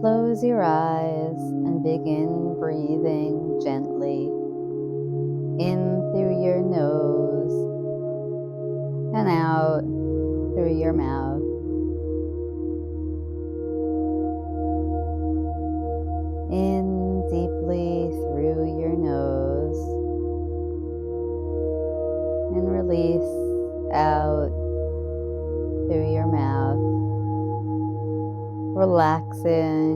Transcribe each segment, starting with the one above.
close your eyes and begin breathing gently in through your nose and out through your mouth. In deeply through your nose and release out through your mouth, relaxing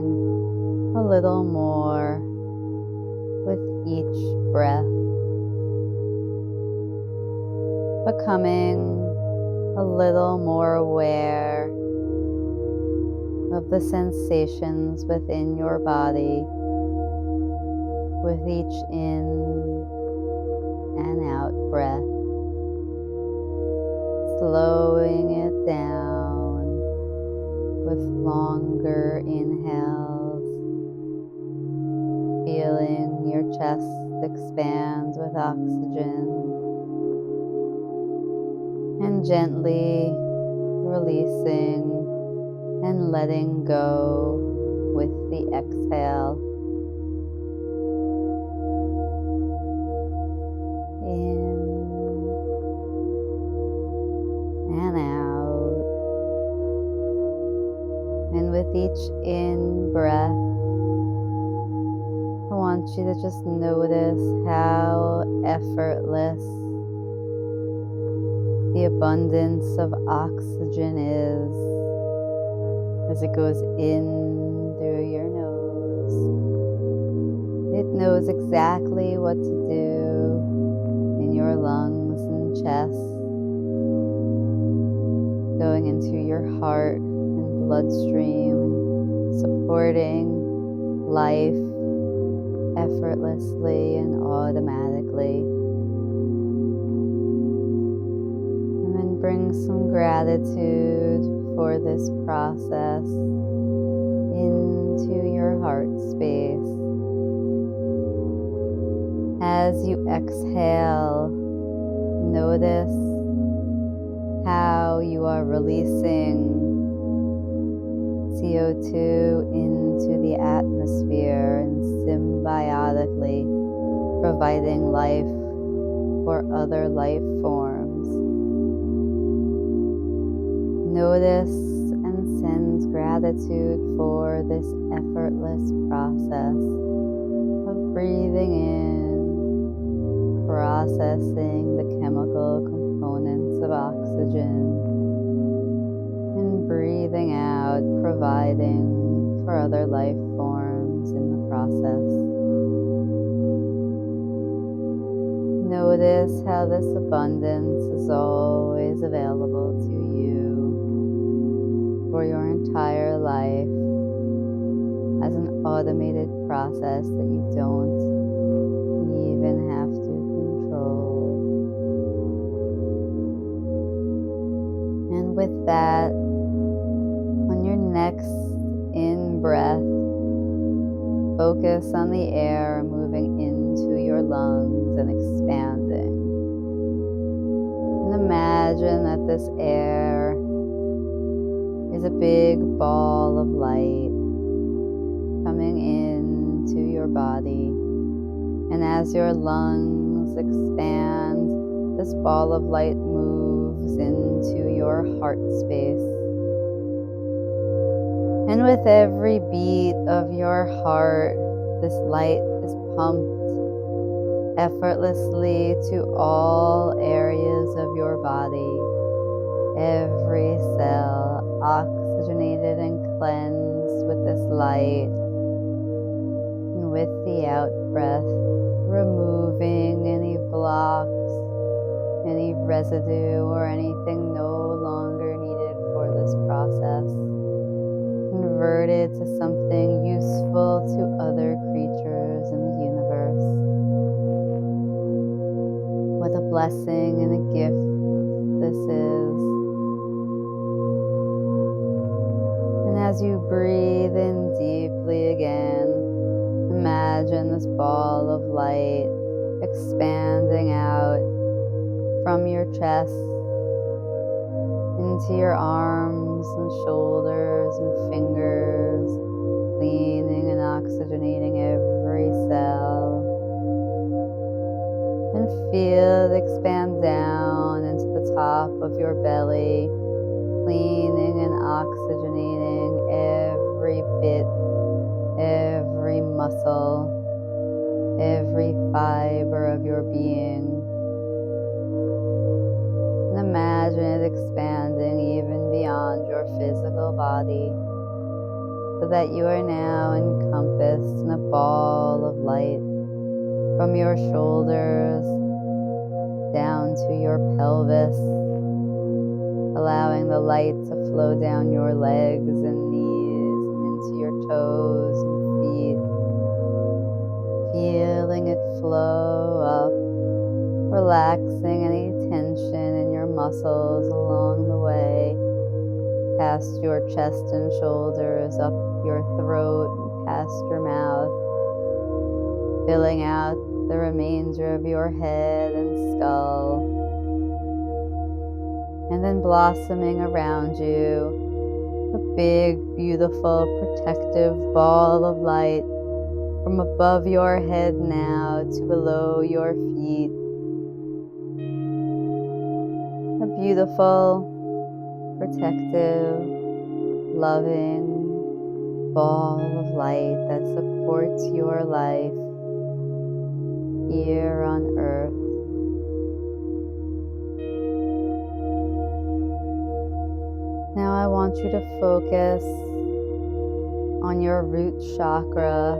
a little more with each breath, becoming a little more aware of the sensations within your body with each in and out breath, slowing it down with longer inhales, feeling your chest expand with oxygen, and gently releasing and letting go with the exhale. In and out. And with each in breath, I want you to just notice how effortless the abundance of oxygen is as it goes in through your nose. It knows exactly what to do in your lungs and chest, going into your heart and bloodstream and supporting life effortlessly and automatically. And then bring some gratitude for this process into your heart space. As you exhale, notice how you are releasing CO2 into the atmosphere and symbiotically providing life for other life forms. Notice and send gratitude for this effortless process of breathing in, processing the chemical components of oxygen, and breathing out, providing for other life forms in the process. Notice how this abundance is always available to you for your entire life as an automated process that you don't even have to control. And with that, on your next in-breath, focus on the air moving into your lungs and expanding. And imagine that this air is a big ball of light coming into your body. And as your lungs expand, this ball of light moves into your heart space. And with every beat of your heart, this light is pumped effortlessly to all areas of your body. Every cell oxygenated and cleansed with this light. And with the out breath, removing any blocks, any residue, or anything no longer needed for this process. Converted to something useful to other creatures in the universe. What a blessing and a gift this is. And as you breathe in deeply again, imagine this ball of light expanding out from your chest into your arms and shoulders and fingers, cleaning and oxygenating every cell. And feel it expand down into the top of your belly, cleaning and oxygenating every bit, every muscle, every fiber of your being. And imagine it expanding even beyond your physical body, so that you are now encompassed in a ball of light from your shoulders down to your pelvis, allowing the light to flow down your legs and knees and into your toes and feet, feeling it flow up, relaxing any tension in your muscles along the way, past your chest and shoulders, up your throat and past your mouth, filling out the remainder of your head and skull, and then blossoming around you, a big, beautiful, protective ball of light from above your head now to below your feet. A beautiful, protective, loving ball of light that supports your life here on earth. Now I want you to focus on your root chakra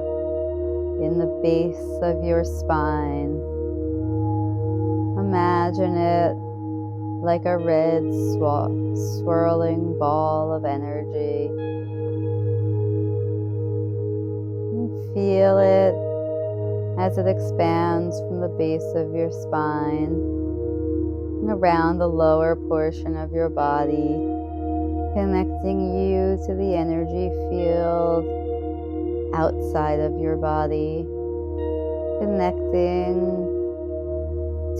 in the base of your spine. Imagine it like a red swirling ball of energy. And feel it as it expands from the base of your spine and around the lower portion of your body, connecting you to the energy field outside of your body, connecting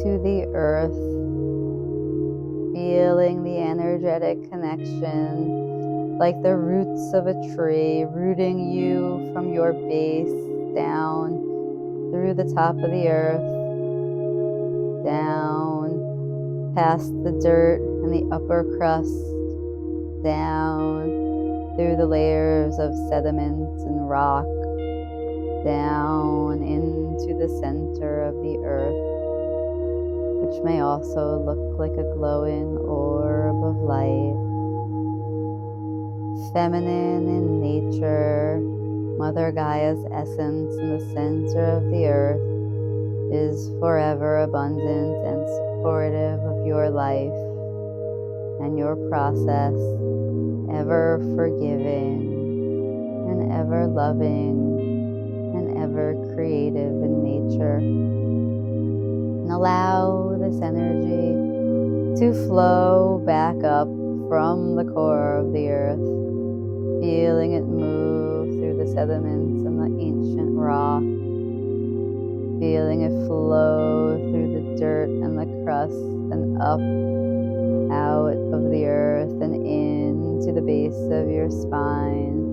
to the earth, feeling the energetic connection like the roots of a tree rooting you from your base down through the top of the earth, down past the dirt and the upper crust, down through the layers of sediment and rock, down into the center of the earth, which may also look like a glowing orb of light. Feminine in nature, Mother Gaia's essence in the center of the earth is forever abundant and supportive of your life and your process, ever forgiving and ever loving and ever creative in nature. And allow this energy to flow back up from the core of the earth, feeling it move through the sediments and the ancient rock, feeling it flow through the dirt and the crust and up out of the earth and into the base of your spine,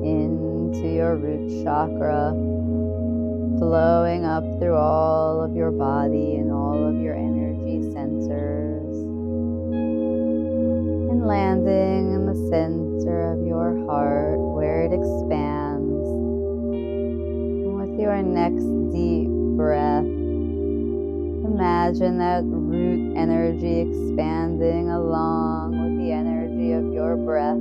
into your root chakra, flowing up through all of your body and all of your energy centers, and landing in the center of your heart where it expands. And with your next deep breath, imagine that root energy expanding along with the energy of your breath.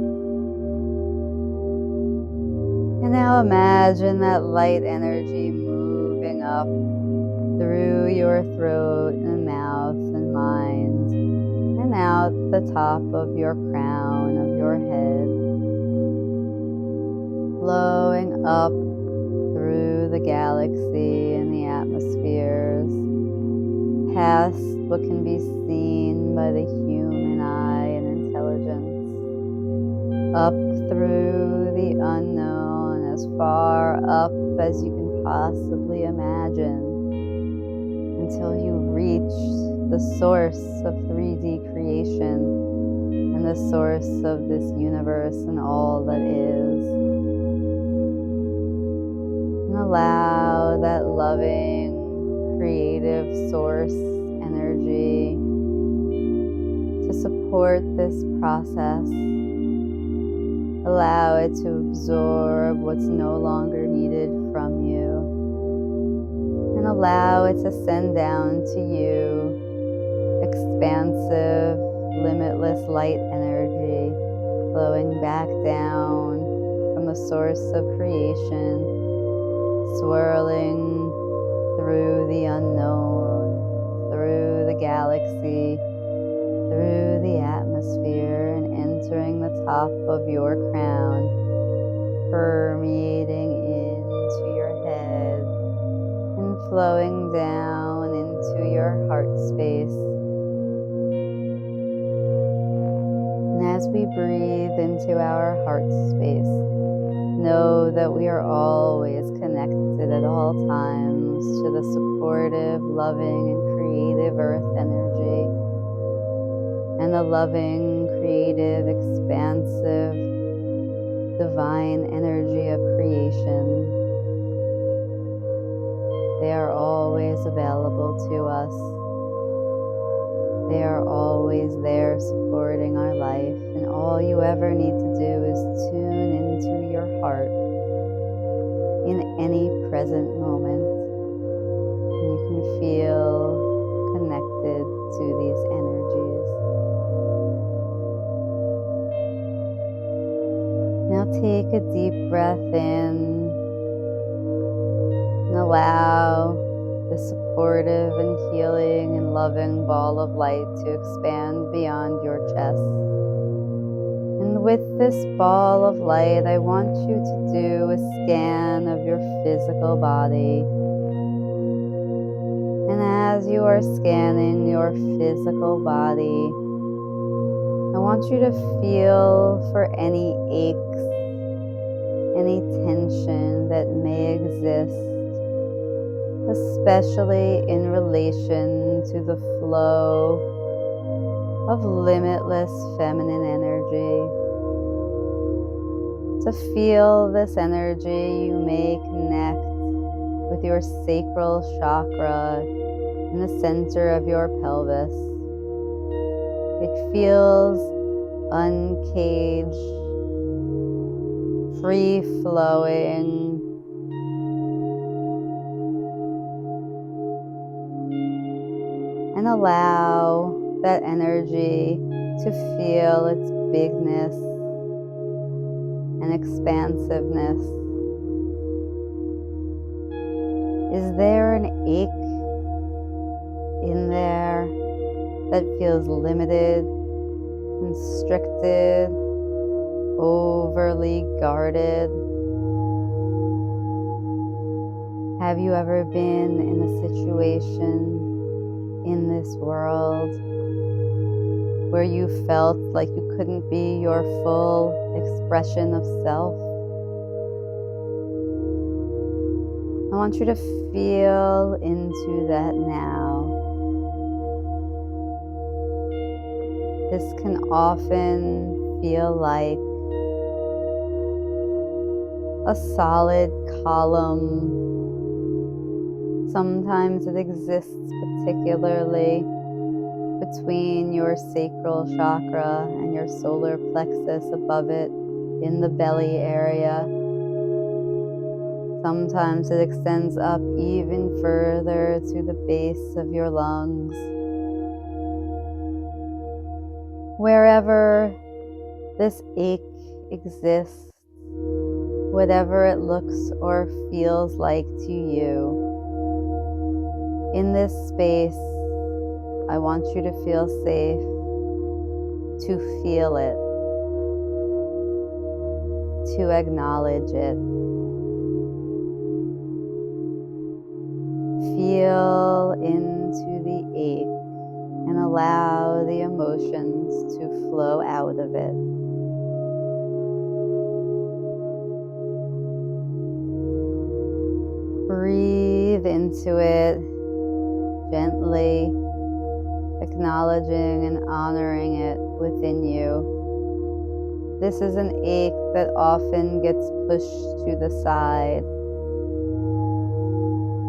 And now imagine that light energy moving up through your throat and mouth and mind, and out the top of your crown of your head, flowing up through the galaxy and the atmospheres, past what can be seen by the human eye and intelligence, up through the unknown, as far up as you can possibly imagine, until you reach the source of 3D creation and the source of this universe and all that is. And allow that loving, creative source energy to support this process. Allow it to absorb what's no longer needed from you. And allow it to send down to you expansive, limitless light energy flowing back down from the source of creation, swirling through the unknown, through the galaxy, through the atmosphere, and entering the top of your crown, permeating into your head and flowing down into your heart space. And as we breathe into our heart space, know that we are always connected at all times to the supportive, loving, and creative earth energy, and the loving, creative, expansive, divine energy of creation. They are always available to us. They are always there supporting our life, and all you ever need to do is tune into your heart in any present moment, and you can feel connected to these energies. Now take a deep breath in and allow the supportive and healing and loving ball of light to expand beyond your chest. And with this ball of light, I want you to do a scan of your physical body. And as you are scanning your physical body, I want you to feel for any aches, any tension that may exist, especially in relation to the flow of limitless feminine energy. To feel this energy, you may connect with your sacral chakra in the center of your pelvis. It feels uncaged, free-flowing, and allow that energy to feel its bigness and expansiveness. Is there an ache in there that feels limited, constricted, overly guarded? Have you ever been in a situation in this world where you felt like you couldn't be your full expression of self? I want you to feel into that now. This can often feel like a solid column. Sometimes it exists particularly between your sacral chakra and your solar plexus above it in the belly area. Sometimes it extends up even further to the base of your lungs. Wherever this ache exists, whatever it looks or feels like to you, in this space, I want you to feel safe to feel it, to acknowledge it. Feel into the ache and allow the emotions to flow out of it. Breathe into it gently, acknowledging and honoring it within you. This is an ache that often gets pushed to the side,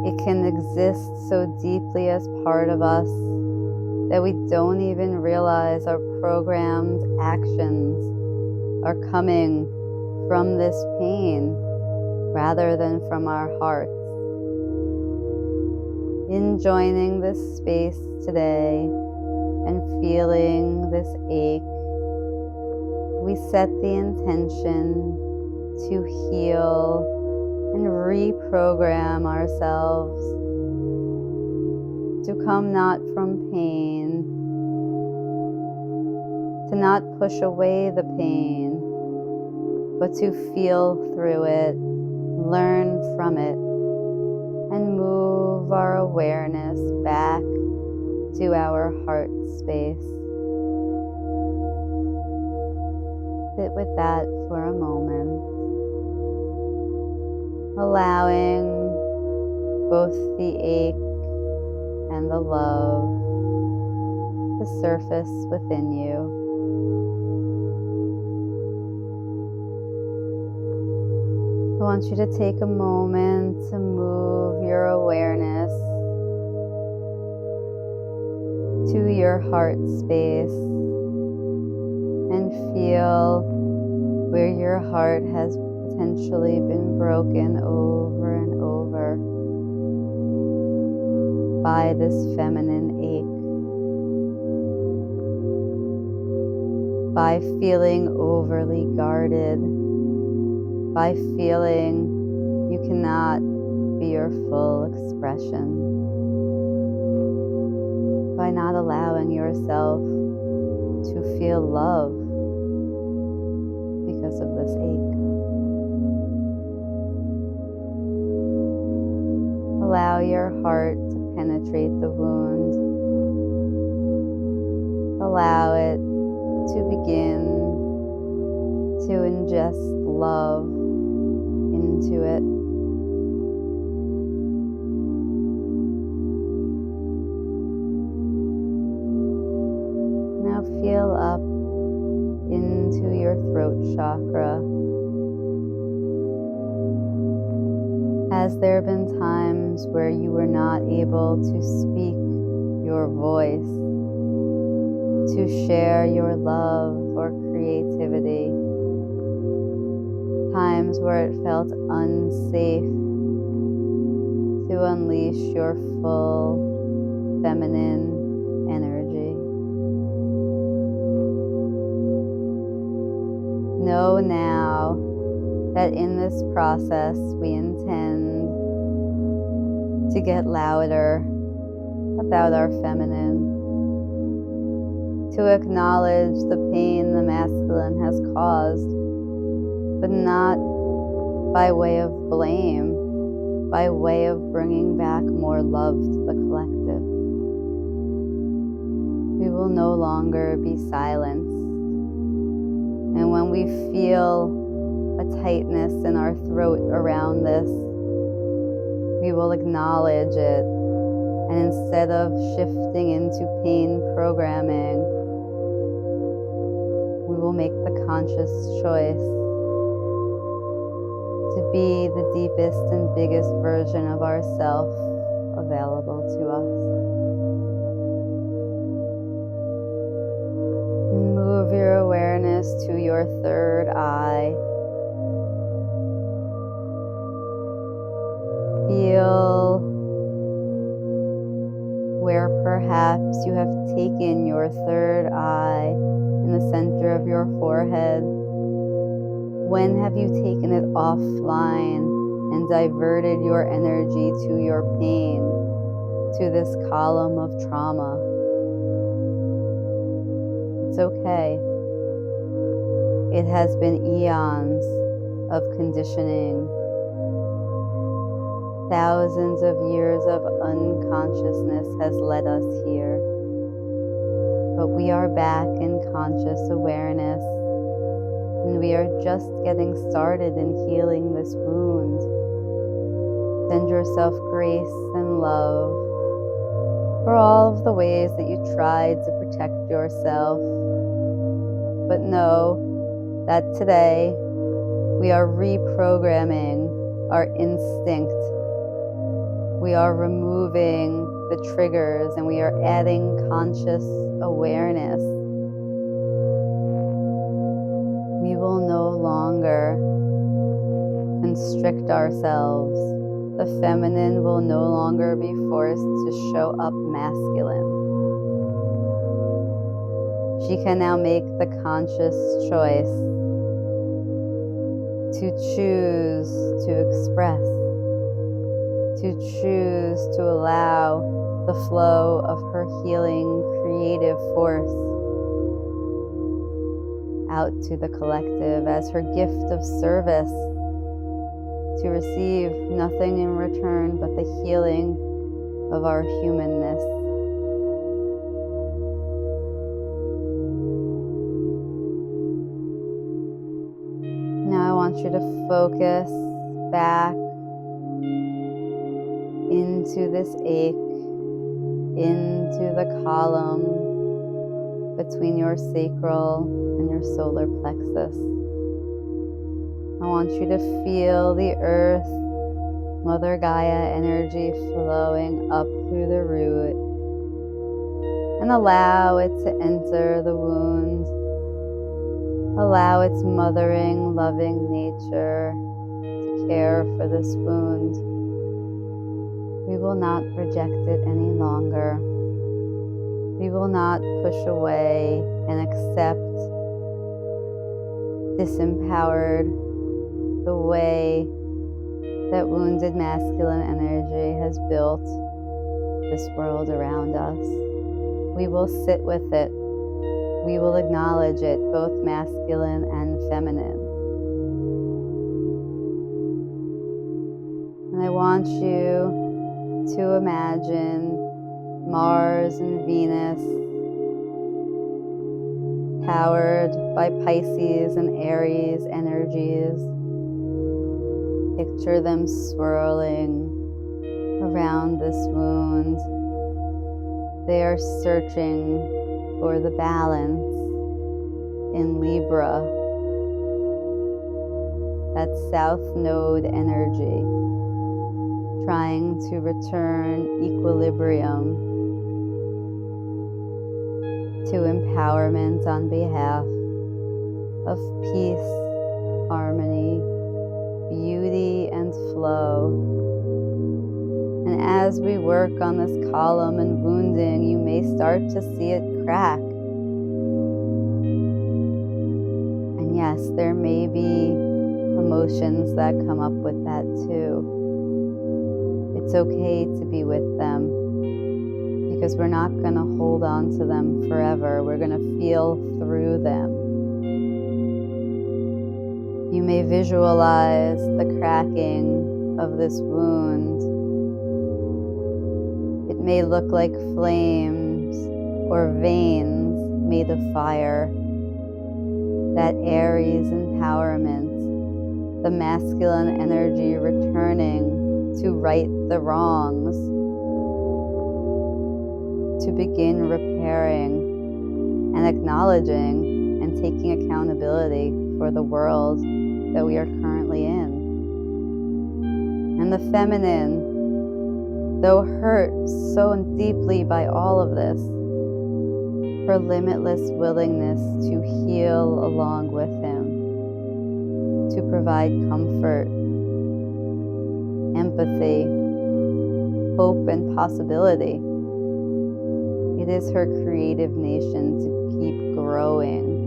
It can exist so deeply as part of us that we don't even realize our programmed actions are coming from this pain rather than from our hearts. In joining this space today and feeling this ache, we set the intention to heal and reprogram ourselves to come not from pain, to not push away the pain, but to feel through it, learn from it, and move our awareness back to our heart space. Sit with that for a moment, allowing both the ache and the love to surface within you. I want you to take a moment to move your awareness to your heart space and feel where your heart has potentially been broken over and over by this feminine ache, by feeling overly guarded, by feeling you cannot be your full expression, by not allowing yourself to feel love because of this ache. Allow your heart to penetrate the wound. Allow it to begin to ingest love into it. Now feel up into your throat chakra. Has there been times where you were not able to speak your voice, to share your love or creativity? Times where it felt unsafe to unleash your full feminine energy? Know now that in this process we intend to get louder about our feminine, to acknowledge the pain the masculine has caused, but not by way of blame, by way of bringing back more love to the collective. We will no longer be silenced. And when we feel a tightness in our throat around this, we will acknowledge it. And instead of shifting into pain programming, we will make the conscious choice to be the deepest and biggest version of ourself available to us. Move your awareness to your third eye. Feel where perhaps you have taken your third eye in the center of your forehead. When have you taken it offline and diverted your energy to your pain, to this column of trauma? It's okay. It has been eons of conditioning, thousands of years of unconsciousness has led us here. But we are back in conscious awareness, and we are just getting started in healing this wound. Send yourself grace and love for all of the ways that you tried to protect yourself. But know that today we are reprogramming our instinct. We are removing the triggers and we are adding conscious awareness. We will no longer constrict ourselves. The feminine will no longer be forced to show up masculine. She can now make the conscious choice to choose to express, to choose to allow the flow of her healing creative force out to the collective as her gift of service, to receive nothing in return but the healing of our humanness. Now I want you to focus back into this ache, into the column between your sacral and your solar plexus. I want you to feel the earth, Mother Gaia energy flowing up through the root, and allow it to enter the wound. Allow its mothering, loving nature to care for this wound. We will not reject it any longer. We will not push away and accept disempowered the way that wounded masculine energy has built this world around us. We will sit with it. We will acknowledge it, both masculine and feminine. And I want you to imagine Mars and Venus powered by Pisces and Aries energies. Picture them swirling around this wound. They are searching for the balance in Libra, that South Node energy, trying to return equilibrium to empowerment on behalf of peace, harmony, beauty, and flow. And as we work on this column and wounding, you may start to see it crack. And yes, there may be emotions that come up with that too. It's okay to be with them, because we're not going to hold on to them forever. We're going to feel through them. You may visualize the cracking of this wound. It may look like flames or veins made of fire. That Aries empowerment, the masculine energy returning to right the wrongs, to begin repairing and acknowledging and taking accountability for the world that we are currently in. And the feminine, though hurt so deeply by all of this, her limitless willingness to heal along with him, to provide comfort, empathy, hope, and possibility. It is her creative nation to keep growing.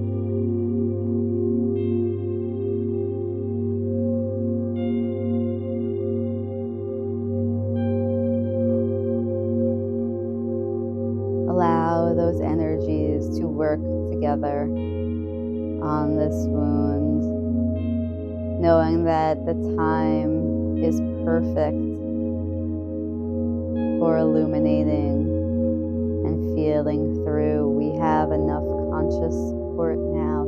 Allow those energies to work together on this wound, knowing that the time is perfect for illuminating and feeling through. We have enough conscious support now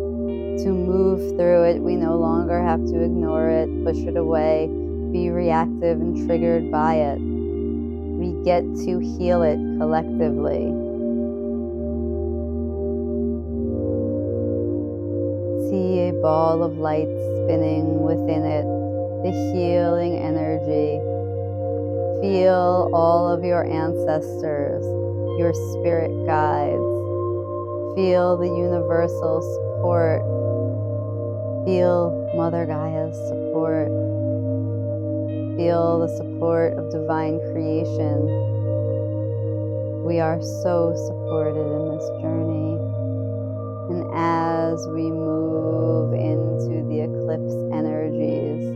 to move through it. We no longer have to ignore it, push it away, be reactive and triggered by it. We get to heal it collectively. See a ball of light spinning within it, the healing energy Feel all of your ancestors, your spirit guides. Feel the universal support. Feel Mother Gaia's support. Feel the support of divine creation. We are so supported in this journey. And as we move into the eclipse energies,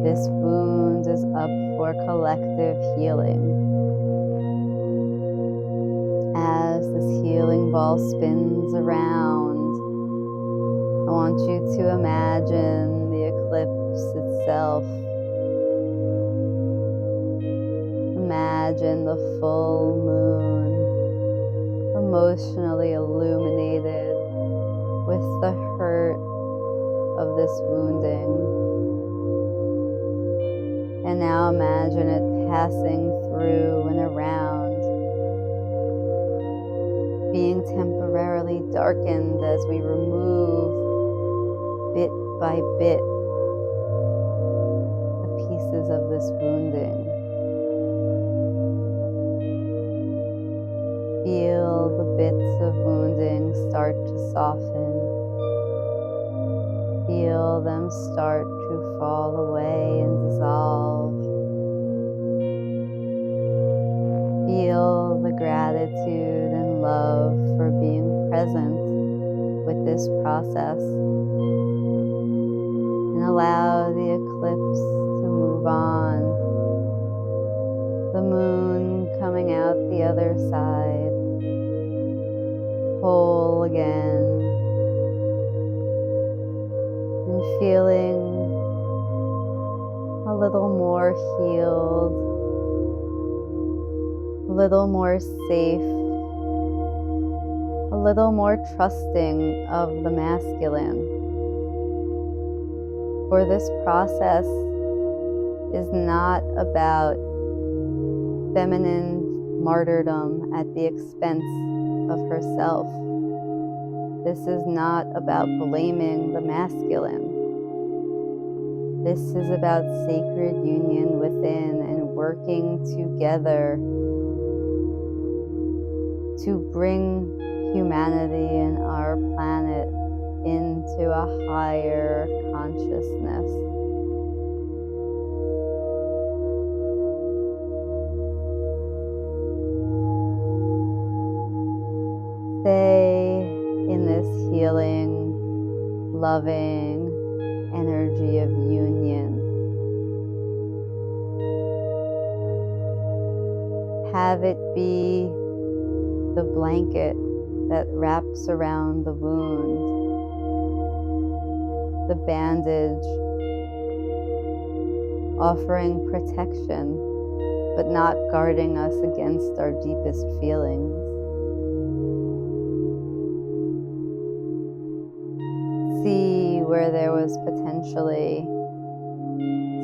this wound is up for collective healing. As this healing ball spins around, I want you to imagine the eclipse itself. Imagine the full moon, emotionally illuminated with the hurt of this wounding. And now imagine it passing through and around, being temporarily darkened as we remove bit by bit the pieces of this wounding. Feel the bits of wounding start to soften. Feel them start to fall away and dissolve. Feel the gratitude and love for being present with this process. And allow the eclipse to move on. The moon coming out the other side, whole again, and feeling a little more healed, a little more safe, a little more trusting of the masculine. For this process is not about feminine martyrdom at the expense of herself. This is not about blaming the masculine. This is about sacred union within and working together to bring humanity and our planet into a higher consciousness. Stay in this healing, loving energy of union. Have it be the blanket that wraps around the wound, the bandage offering protection, but not guarding us against our deepest feelings. See where there was potentially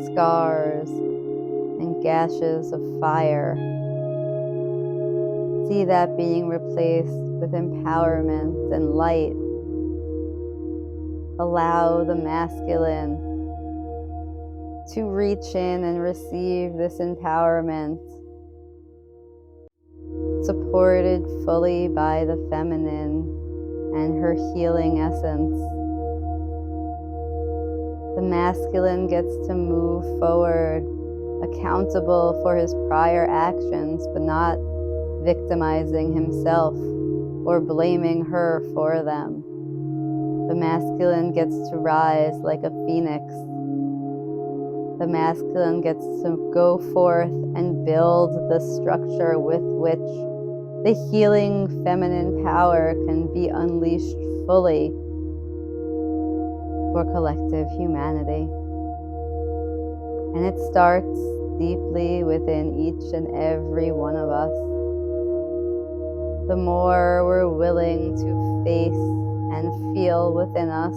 scars and gashes of fire. See that being replaced with empowerment and light. Allow the masculine to reach in and receive this empowerment, supported fully by the feminine and her healing essence. The masculine gets to move forward, accountable for his prior actions, but not victimizing himself or blaming her for them. The masculine gets to rise like a phoenix. The masculine gets to go forth and build the structure with which the healing feminine power can be unleashed fully for collective humanity. And it starts deeply within each and every one of us. The more we're willing to face and feel within us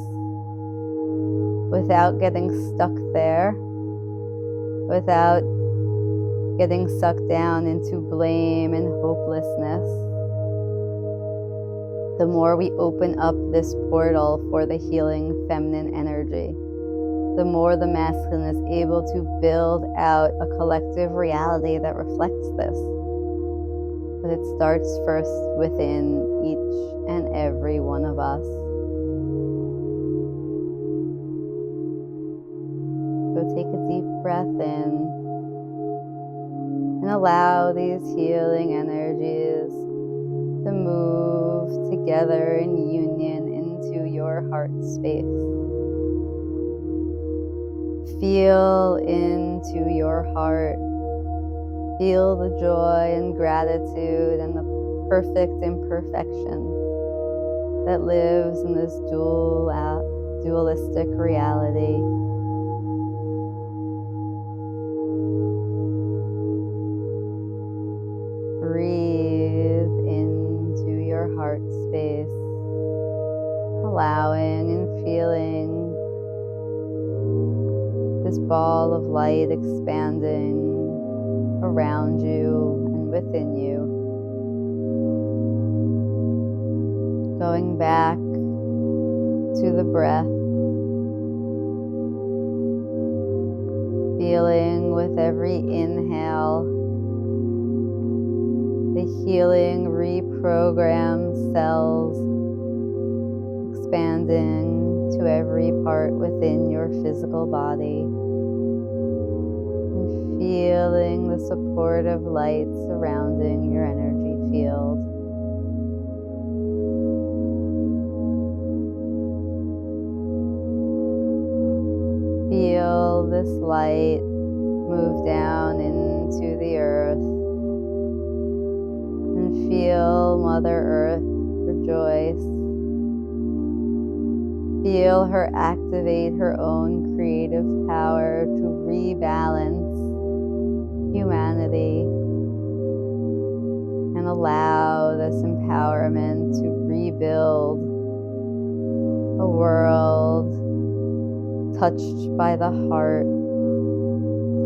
without getting stuck there, without getting sucked down into blame and hopelessness, the more we open up this portal for the healing feminine energy, the more the masculine is able to build out a collective reality that reflects this. But it starts first within each and every one of us. So take a deep breath in and allow these healing energies to move together in union into your heart space. Feel into your heart. Feel the joy and gratitude and the perfect imperfection that lives in this dualistic reality. Breathe into your heart space, allowing and feeling this ball of light expanding around you and within you. Going back to the breath, feeling with every inhale the healing reprogrammed cells expanding to every part within your physical body. And feeling the supportive light surrounding your energy field. Feel this light move down into the earth. And feel Mother Earth rejoice. Feel her activate her own creative power to rebalance humanity and allow this empowerment to rebuild a world touched by the heart,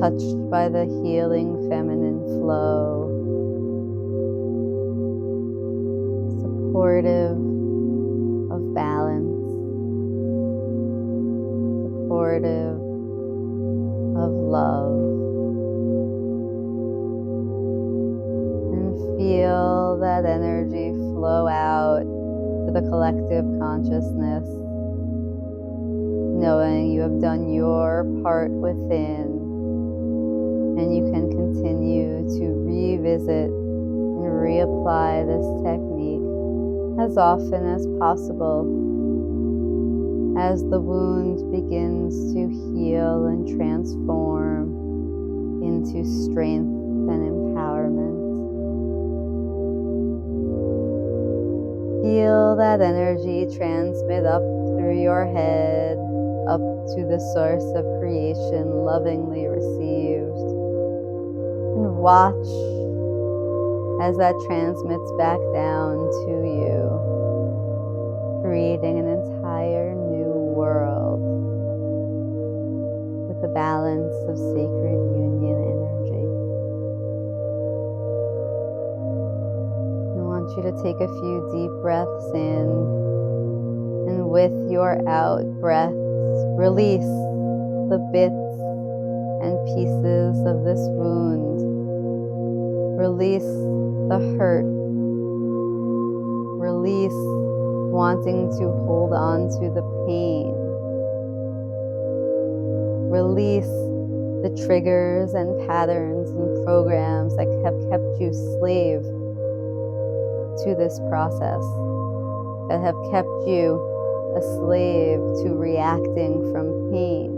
touched by the healing feminine flow, supportive of balance, supportive of love, and feel that energy flow out to the collective consciousness, knowing you have done your part within, and you can continue to revisit and reapply this technique as often as possible as the wound begins to heal and transform into strength and empowerment. Feel that energy transmit up through your head, up to the source of creation, lovingly received. And watch as that transmits back down to you, creating an entire new world with the balance of sacred union energy. I want you to take a few deep breaths in, and with your out breaths, release the bits and pieces of this wound. Release the hurt. Release wanting to hold on to the pain. Release the triggers and patterns and programs that have kept you slave to this process, that have kept you a slave to reacting from pain.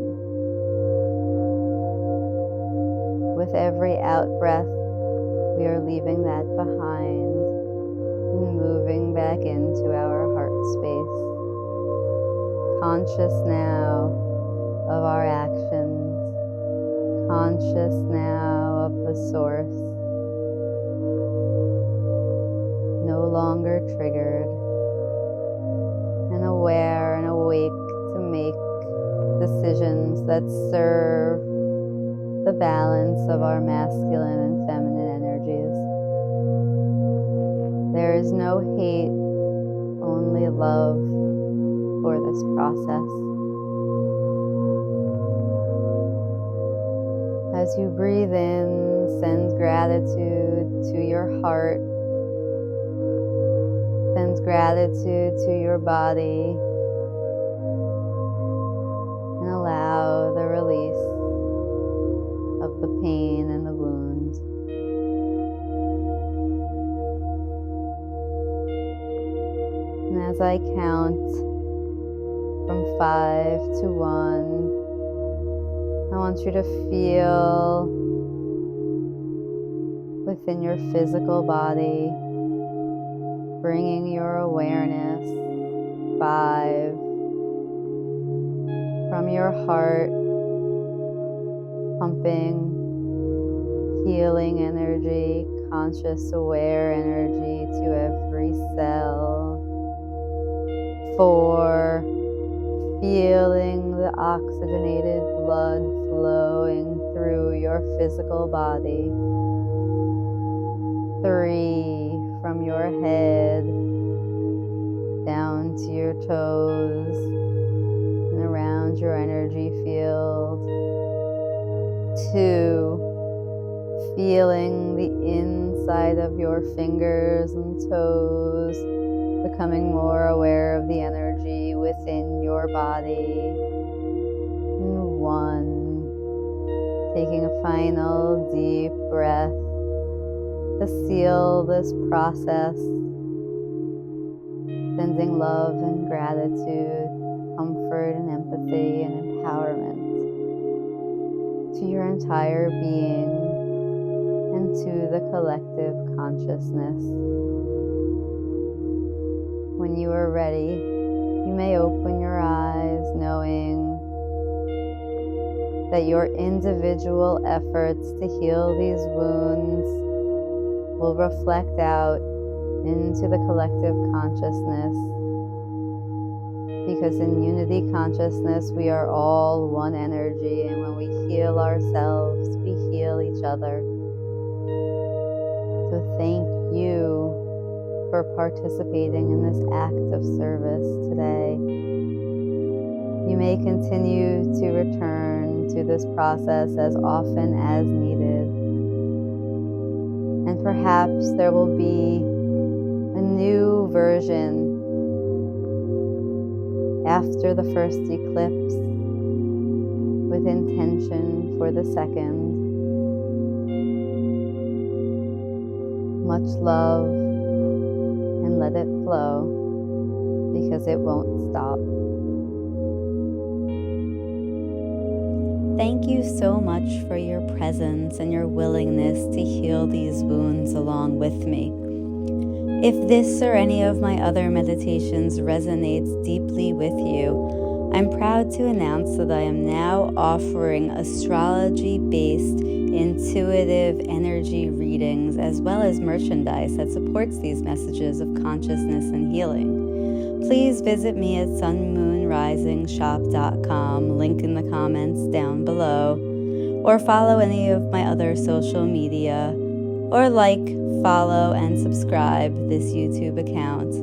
With every out breath, we are leaving that behind and moving back into our heart space. Conscious now of our actions, conscious now of the source, no longer triggered, and aware and awake to make decisions that serve the balance of our masculine and feminine energies. There is no hate, only love for this process. As you breathe in, send gratitude to your heart. Send gratitude to your body. And allow the release of the pain and the wound. And as I count from 5 to 1, I want you to feel within your physical body, bringing your awareness. 5, from your heart, pumping healing energy, conscious aware energy to every cell. 4, feeling the oxygenated blood flowing through your physical body. 3, from your head down to your toes and around your energy field. 2, feeling the inside of your fingers and toes, becoming more aware of the energy within your body. And 1, taking a final deep breath to seal this process, sending love and gratitude, comfort and empathy and empowerment to your entire being and to the collective consciousness. When you are ready, you may open your eyes, knowing that your individual efforts to heal these wounds will reflect out into the collective consciousness. Because in unity consciousness, we are all one energy, and when we heal ourselves, we heal each other. So thank you for participating in this act of service today. You may continue to return to this process as often as needed. And perhaps there will be a new version after the first eclipse, with intention for the second. Much love, and let it flow, because it won't stop. Thank you so much for your presence and your willingness to heal these wounds along with me. If this or any of my other meditations resonates deeply with you, I'm proud to announce that I am now offering astrology-based intuitive energy readings, as well as merchandise that supports these messages of consciousness and healing. Please visit me at sunmoonrisingshop.com, link in the comments down below, or follow any of my other social media, or like, follow, and subscribe this YouTube account.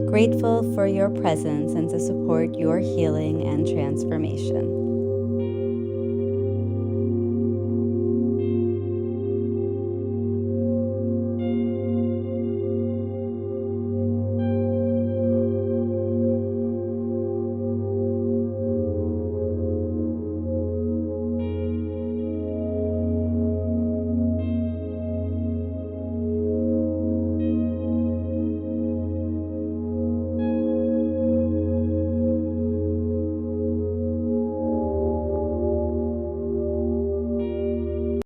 Grateful for your presence and to support your healing and transformation.